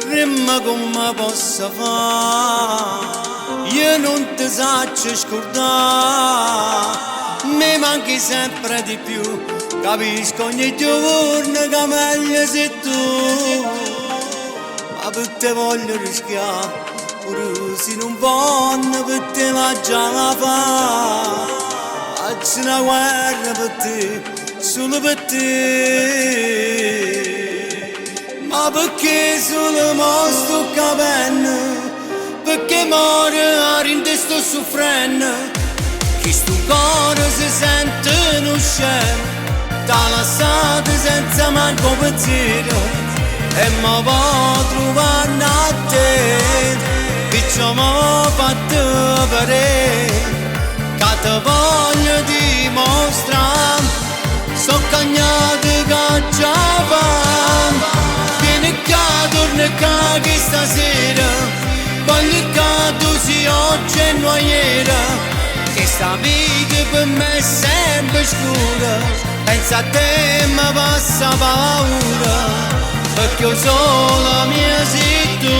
Rimma come posso fare, io non ti saccio scordare, mi manchi sempre di più, capisco ogni giorno che meglio sei tu, ma per te voglio rischiare, pure se non voglio per te mangiare la fame, faccio una guerra per te, solo per te. Ma perché solo mo sto capendo? Perché muore a rinde sto soffrendo? Che sto cuore si sente non scemo, t'ha lasciato senza manco pensiero, e mo va trovare a te, perciò mo fatto vedere, che te voglio dimostrare, so cagnato che già va. Torna che stasera, voglio che tu sia oggi e non ieri, che sta vita per me è sempre scura, pensa a te mi passa paura, perché io sola mia sei tu,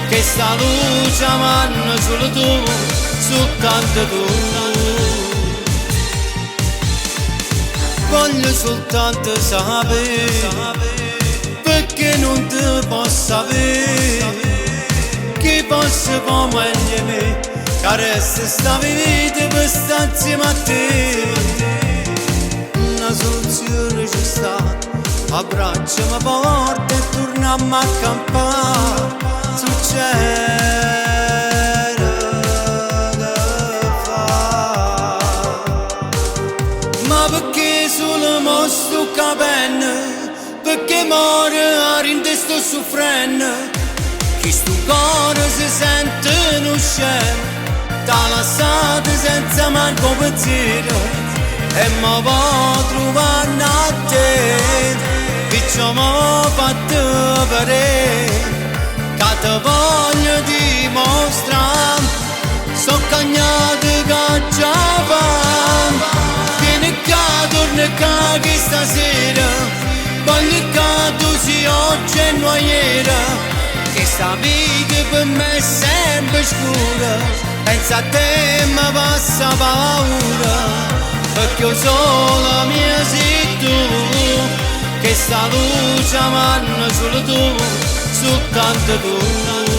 che sta luce amanno solo tu, soltanto tu. Voglio soltanto sapere che non ti posso avere, che posso fare meglio di me, che resta sta vita per stare insieme a te. Una soluzione ci sta, abbracciami forte e torniamo a campare sul cielo che fa. Ma perché solo mo sto capendo? Perché muore a rinde sto soffrendo, che sto cuore si sente non scemo, t'ha lasciato senza manco pensiero, e mo va trovare a te, perciò mo fatto vedere, che te voglio dimostrare, so cagnato che già va, vieni qua, torna qua che stasera, voglio che tu sia oggi e non ieri, che sta vita per me è sempre scura, pensa a te mi passa paura, perché io sola mia sei tu, che sta luce amanno solo tu, soltanto tu.